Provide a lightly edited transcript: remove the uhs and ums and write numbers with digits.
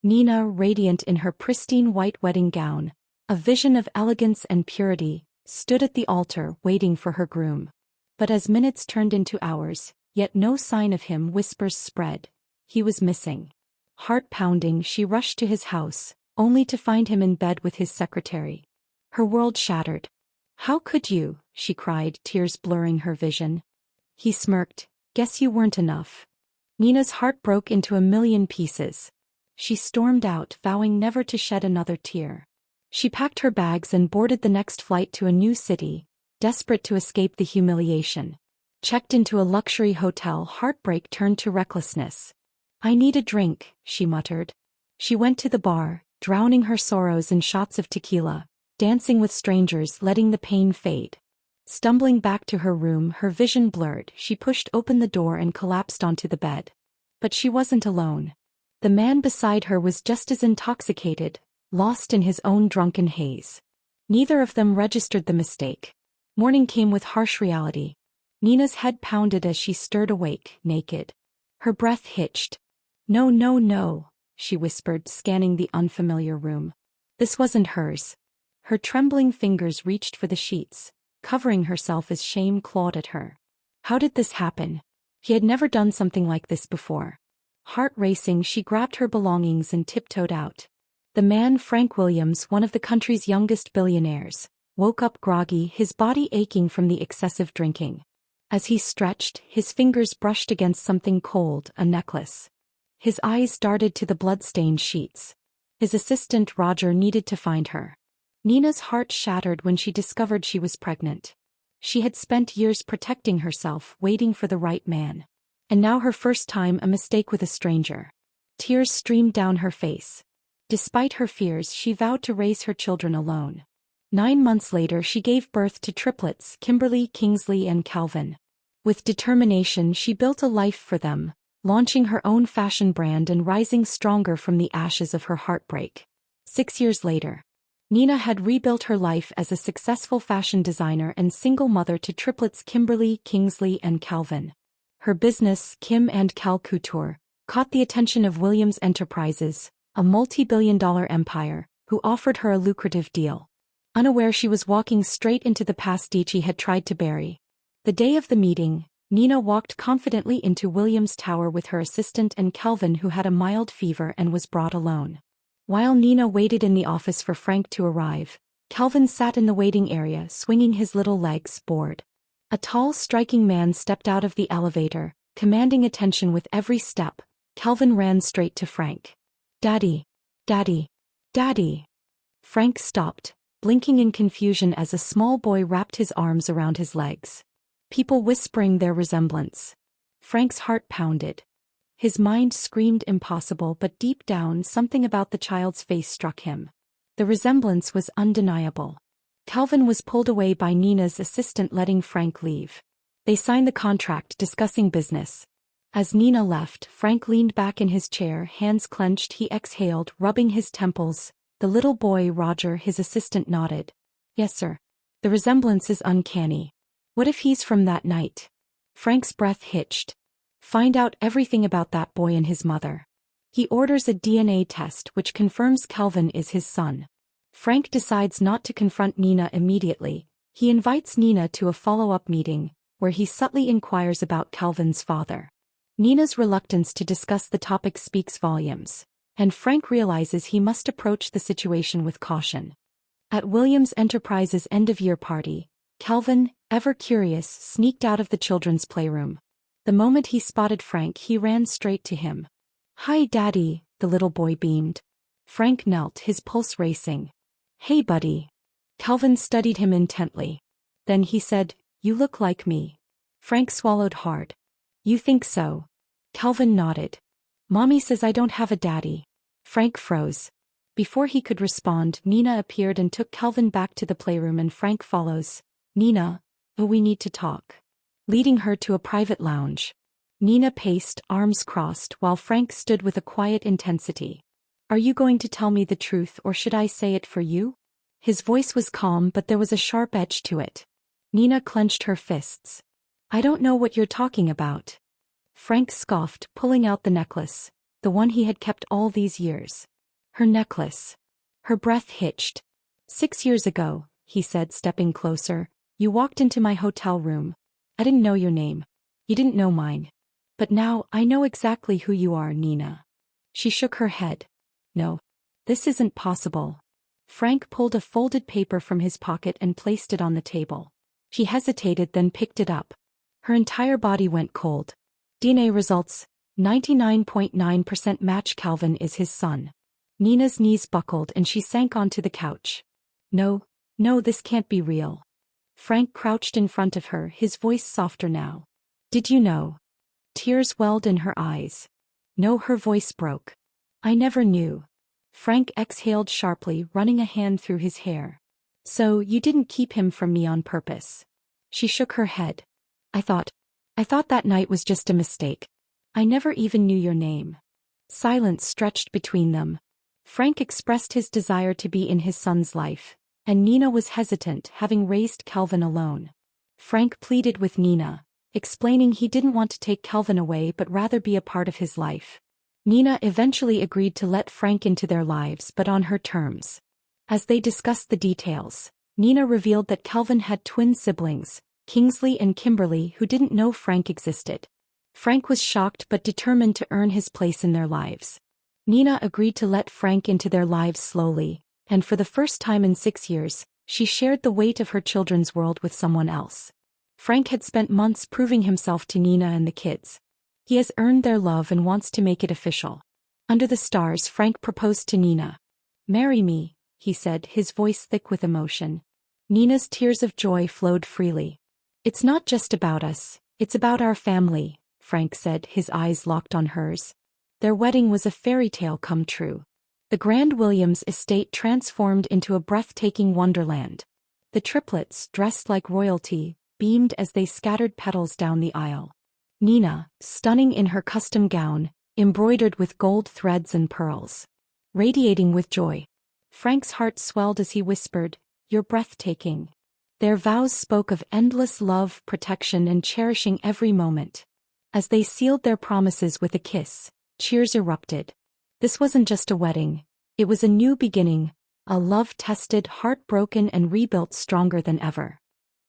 Nina, radiant in her pristine white wedding gown, a vision of elegance and purity, stood at the altar waiting for her groom. But as minutes turned into hours, yet no sign of him, whispers spread. He was missing. Heart-pounding, she rushed to his house, only to find him in bed with his secretary. Her world shattered. "How could you?" she cried, tears blurring her vision. He smirked. "Guess you weren't enough." Nina's heart broke into a million pieces. She stormed out, vowing never to shed another tear. She packed her bags and boarded the next flight to a new city, desperate to escape the humiliation. Checked into a luxury hotel, heartbreak turned to recklessness. "I need a drink," she muttered. She went to the bar, drowning her sorrows in shots of tequila, dancing with strangers, letting the pain fade. Stumbling back to her room, her vision blurred, she pushed open the door and collapsed onto the bed. But she wasn't alone. The man beside her was just as intoxicated, lost in his own drunken haze. Neither of them registered the mistake. Morning came with harsh reality. Nina's head pounded as she stirred awake, naked. Her breath hitched. "No, no, no," she whispered, scanning the unfamiliar room. This wasn't hers. Her trembling fingers reached for the sheets, covering herself as shame clawed at her. How did this happen? He had never done something like this before. Heart racing, she grabbed her belongings and tiptoed out. The man, Frank Williams, one of the country's youngest billionaires, woke up groggy, his body aching from the excessive drinking. As he stretched, his fingers brushed against something cold, a necklace. His eyes darted to the blood-stained sheets. His assistant, Roger, needed to find her. Nina's heart shattered when she discovered she was pregnant. She had spent years protecting herself, waiting for the right man. And now her first time, a mistake with a stranger. Tears streamed down her face. Despite her fears, she vowed to raise her children alone. 9 months later, she gave birth to triplets, Kimberly, Kingsley, and Calvin. With determination, she built a life for them, launching her own fashion brand and rising stronger from the ashes of her heartbreak. 6 years later, Nina had rebuilt her life as a successful fashion designer and single mother to triplets Kimberly, Kingsley, and Calvin. Her business, Kim and Cal Couture, caught the attention of Williams Enterprises, a multi-billion-dollar empire, who offered her a lucrative deal. Unaware, she was walking straight into the pastiche he had tried to bury. The day of the meeting, Nina walked confidently into Williams' tower with her assistant and Calvin, who had a mild fever and was brought alone. While Nina waited in the office for Frank to arrive, Calvin sat in the waiting area, swinging his little legs, bored. A tall, striking man stepped out of the elevator, commanding attention with every step. Calvin ran straight to Frank. "Daddy! Daddy! Daddy!" Frank stopped, blinking in confusion as a small boy wrapped his arms around his legs. People whispering their resemblance. Frank's heart pounded. His mind screamed impossible, but deep down something about the child's face struck him. The resemblance was undeniable. Calvin was pulled away by Nina's assistant, letting Frank leave. They signed the contract, discussing business. As Nina left, Frank leaned back in his chair, hands clenched. He exhaled, rubbing his temples. The little boy, Roger, his assistant, nodded. "Yes, sir. The resemblance is uncanny. What if he's from that night?" Frank's breath hitched. "Find out everything about that boy and his mother." He orders a DNA test which confirms Calvin is his son. Frank decides not to confront Nina immediately. He invites Nina to a follow-up meeting, where he subtly inquires about Calvin's father. Nina's reluctance to discuss the topic speaks volumes, and Frank realizes he must approach the situation with caution. At Williams Enterprises' end-of-year party, Calvin, ever curious, sneaked out of the children's playroom. The moment he spotted Frank, he ran straight to him. "Hi, Daddy," the little boy beamed. Frank knelt, his pulse racing. "Hey, buddy." Calvin studied him intently. Then he said, "You look like me." Frank swallowed hard. "You think so?" Calvin nodded. "Mommy says I don't have a daddy." Frank froze. Before he could respond, Nina appeared and took Calvin back to the playroom, and Frank follows. "Nina, oh, we need to talk." Leading her to a private lounge. Nina paced, arms crossed, while Frank stood with a quiet intensity. "Are you going to tell me the truth, or should I say it for you?" His voice was calm, but there was a sharp edge to it. Nina clenched her fists. "I don't know what you're talking about." Frank scoffed, pulling out the necklace, the one he had kept all these years. Her necklace. Her breath hitched. 6 years ago, he said, stepping closer, you walked into my hotel room. I didn't know your name. You didn't know mine. But now I know exactly who you are, Nina. She shook her head. No. This isn't possible. Frank pulled a folded paper from his pocket and placed it on the table. She hesitated, then picked it up. Her entire body went cold. DNA results, 99.9% match. Calvin is his son. Nina's knees buckled and she sank onto the couch. No, this can't be real. Frank crouched in front of her, his voice softer now. Did you know? Tears welled in her eyes. No, her voice broke. I never knew. Frank exhaled sharply, running a hand through his hair. So, you didn't keep him from me on purpose? She shook her head. I thought that night was just a mistake. I never even knew your name. Silence stretched between them. Frank expressed his desire to be in his son's life, and Nina was hesitant, having raised Calvin alone. Frank pleaded with Nina, explaining he didn't want to take Calvin away but rather be a part of his life. Nina eventually agreed to let Frank into their lives, but on her terms. As they discussed the details, Nina revealed that Calvin had twin siblings, Kingsley and Kimberly, who didn't know Frank existed. Frank was shocked but determined to earn his place in their lives. Nina agreed to let Frank into their lives slowly, and for the first time in 6 years, she shared the weight of her children's world with someone else. Frank had spent months proving himself to Nina and the kids. He has earned their love and wants to make it official. Under the stars, Frank proposed to Nina. Marry me, he said, his voice thick with emotion. Nina's tears of joy flowed freely. It's not just about us, it's about our family, Frank said, his eyes locked on hers. Their wedding was a fairy tale come true. The Grand Williams estate transformed into a breathtaking wonderland. The triplets, dressed like royalty, beamed as they scattered petals down the aisle. Nina, stunning in her custom gown, embroidered with gold threads and pearls. Radiating with joy. Frank's heart swelled as he whispered, "You're breathtaking." Their vows spoke of endless love, protection, and cherishing every moment. As they sealed their promises with a kiss, cheers erupted. This wasn't just a wedding. It was a new beginning, a love tested, heartbroken, and rebuilt stronger than ever.